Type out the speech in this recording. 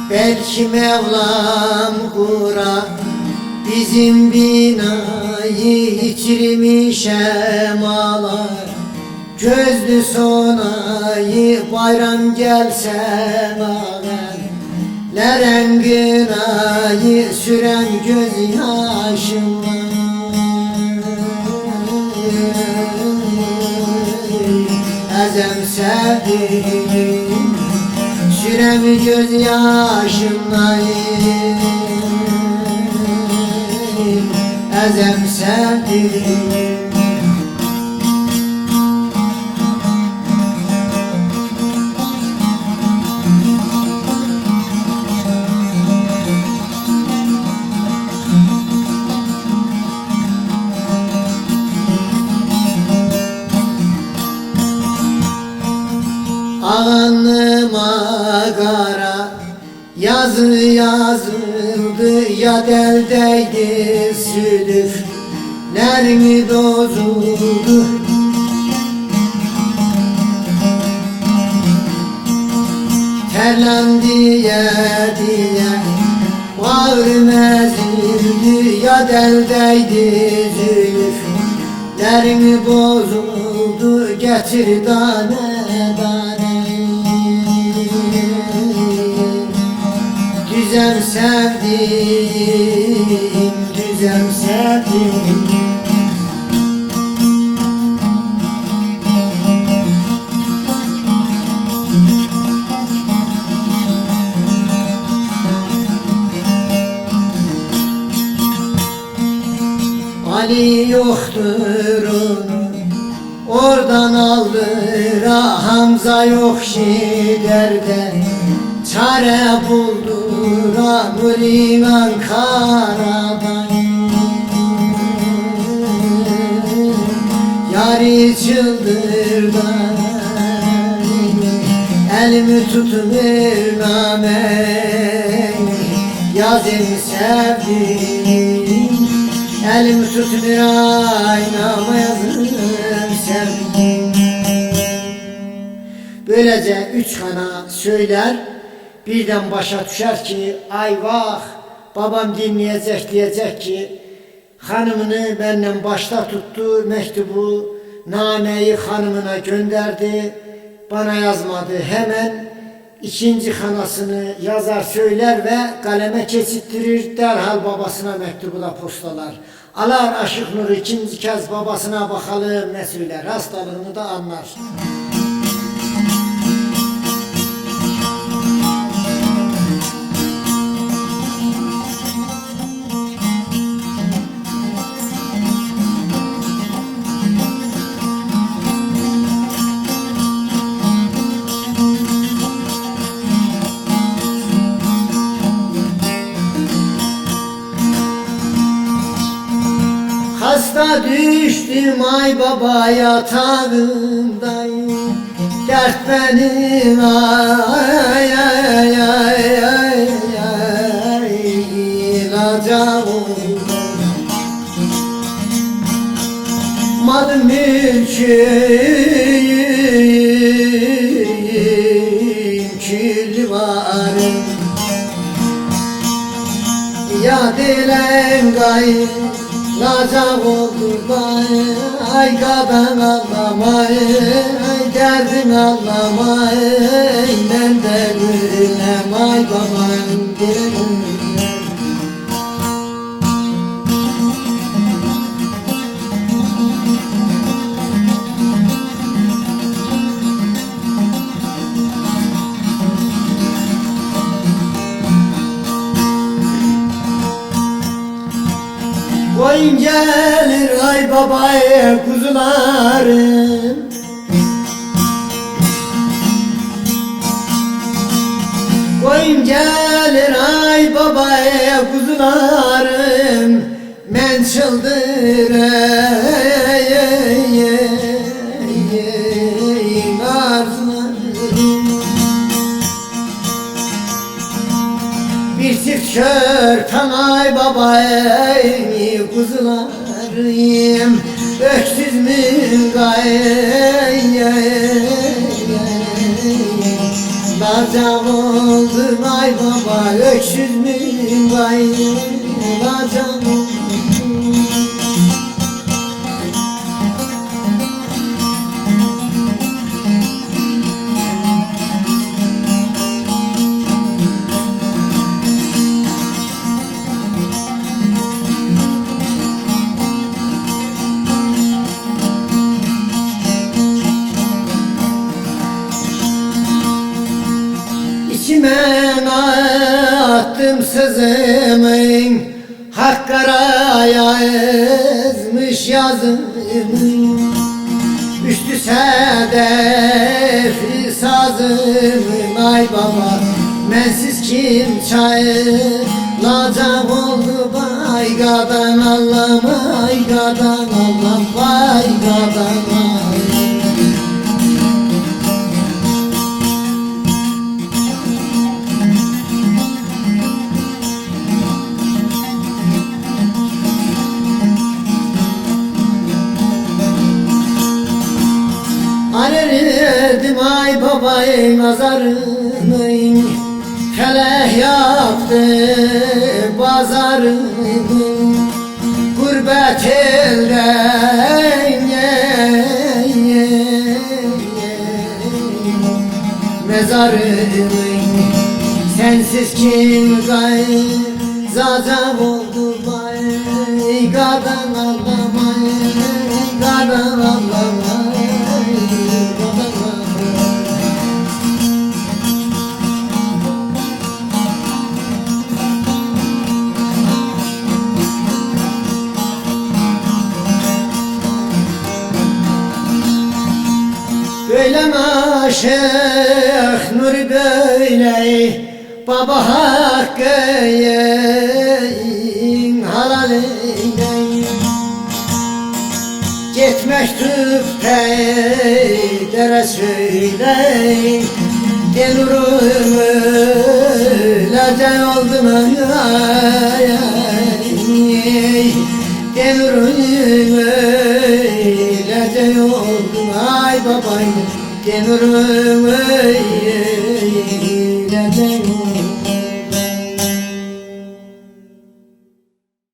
Belki Mevlam kura bizim binayı yitirmiş emalar. Gözlü sonayı bayram gelse mağenleren gınayı süren gözyaşım var. Ezem sevdim sürem gözyaşımla, ezem sevdim. Alnıma kara yazı yazıldı, ya deldeydi sülüflerimi dozuldu. Terlendi diye bağrım ezildi, ya deldeydi zülüflerimi bozuldu. Getir tane düzem sevdim, düzem sevdim. Ali yoktur onun, oradan aldır. Hamza yok şiderde, çare bulduran liman karadan. Yari çıldırdı, elimi tutmuyor namey. Yazını sevdim, elimi tutmuyor aynama, yazını sevdim. Böylece üç kana söyler, birden başa düşer ki ay vah, babam dinleyecek, diyecek ki hanımını benden başta tuttu, mektubu nameyi hanımına gönderdi, bana yazmadı. Hemen ikinci kanasını yazar söyler ve kaleme kesittirir, derhal babasına mektubu da postalar. Alar Aşık Nur ikinci kez babasına, bakalım ne söyler, hastalığını da anlar. Hasta düştüm ay baba yatağımdayım, dert benim ay ay ay ay ay, ilacım mal mülküm kül varım, ya dilen gayb lazak oldu ay kadın ağlamay, derdin ağlamay, ben de gülüm ay babam gülüm. Koyun gelir ay babaya kuzularım, koyun gelir ay babaya kuzularım, men çıldırayım arzularım. Bir çift körpen ay babaya kuzularım, öksüz mü gay, lazak oldum ay ay baba öksüz mü bayılacağım. İçime attım sızımın, hak karaya ezmiş yazımın. Üstü sedefi sazımın, ay baba mensiz kim çayılacak oldu baygadan Allah'ım, aygadan Allah'ım, baygadan Allah'ım. Arardım ay babayı nazarını, feleh yaptı pazarını. Gurbet elden mezarını, sensiz kim gayzacak oldu baygadan Allah'ım, baygadan Allah'ım. Böyle aşık nur böyle, baba hakkın halal eyle. Git mektup peydere söyle, gelurum öylece oldum ay. Gelurum öylece oldum ay babay, gelurum öylece oldum.